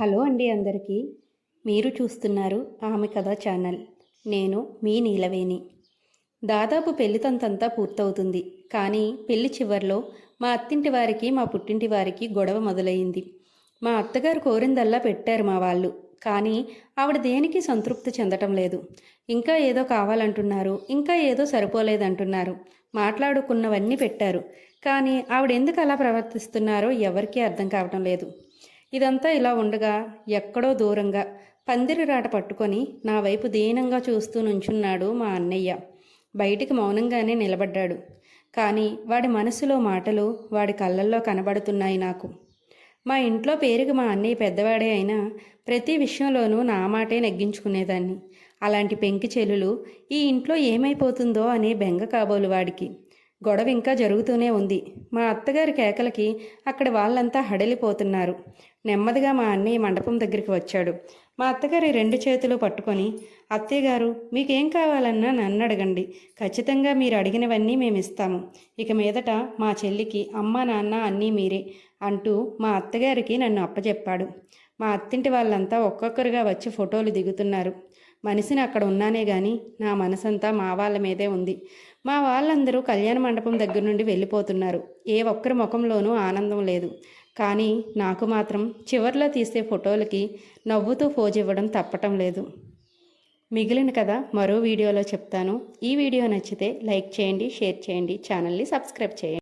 Hello అండి అందరికీ. మీరు చూస్తున్నారు ఆమె కథ ఛానల్. నేను మీ నీలవేణి. దాదాపు పెళ్లి తంతంతా పూర్తవుతుంది. కానీ పెళ్లి చివర్లో మా అత్తింటి వారికి మా పుట్టింటి వారికి గొడవ మొదలయ్యింది. మా అత్తగారు కోరిందల్లా పెట్టారు మా వాళ్ళు. కానీ ఆవిడ దేనికి సంతృప్తి చెందటం లేదు. ఇంకా ఏదో కావాలంటున్నారు, ఇంకా ఏదో సరిపోలేదంటున్నారు. మాట్లాడుకున్నవన్నీ పెట్టారు. కానీ ఆవిడ ఎందుకు అలా ప్రవర్తిస్తున్నారో ఎవరికీ అర్థం కావటం లేదు. ఇదంతా ఇలా ఉండగా ఎక్కడో దూరంగా పందిరి రాట పట్టుకొని నా వైపు దీనంగా చూస్తూ నుంచున్నాడు మా అన్నయ్య. బయటికి మౌనంగానే నిలబడ్డాడు. కానీ వాడి మనసులో మాటలు వాడి కళ్ళల్లో కనబడుతున్నాయి నాకు. మా ఇంట్లో పేరుకి మా అన్నయ్య పెద్దవాడే అయినా ప్రతి విషయంలోనూ నా మాటే నెగ్గించుకునేదాన్ని. అలాంటి పెంకి చెల్లులు ఈ ఇంట్లో ఏమైపోతుందో అనే బెంగ కాబోలు వాడికి. గొడవ ఇంకా జరుగుతూనే ఉంది. మా అత్తగారి కేకలకి అక్కడ వాళ్ళంతా హడలిపోతున్నారు. నెమ్మదిగా మా అన్నయ్య మండపం దగ్గరికి వచ్చాడు. మా అత్తగారి 2 చేతులు పట్టుకొని, అత్తయ్య గారు మీకేం కావాలన్నా నన్ను అడగండి, ఖచ్చితంగా మీరు అడిగినవన్నీ మేము ఇస్తాము. ఇక మీదట మా చెల్లికి అమ్మ నాన్న అన్నీ మీరే అంటూ మా అత్తగారికి నన్ను అప్పచెప్పాడు. మా అత్తింటి వాళ్ళంతా ఒక్కొక్కరుగా వచ్చి ఫోటోలు దిగుతున్నారు. మనిషిని అక్కడ ఉన్నానే కానీ నా మనసంతా మా వాళ్ళ మీదే ఉంది. మా వాళ్ళందరూ కళ్యాణ మండపం దగ్గర నుండి వెళ్ళిపోతున్నారు. ఏ ఒక్కరి ముఖంలోనూ ఆనందం లేదు. కానీ నాకు మాత్రం చివర్లో తీసే ఫోటోలకి నవ్వుతూ పోజ్ ఇవ్వడం తప్పటం లేదు. మిగిలిన కథ మరో వీడియోలో చెప్తాను. ఈ వీడియో నచ్చితే లైక్ చేయండి, షేర్ చేయండి, ఛానల్ని సబ్స్క్రైబ్ చేయండి.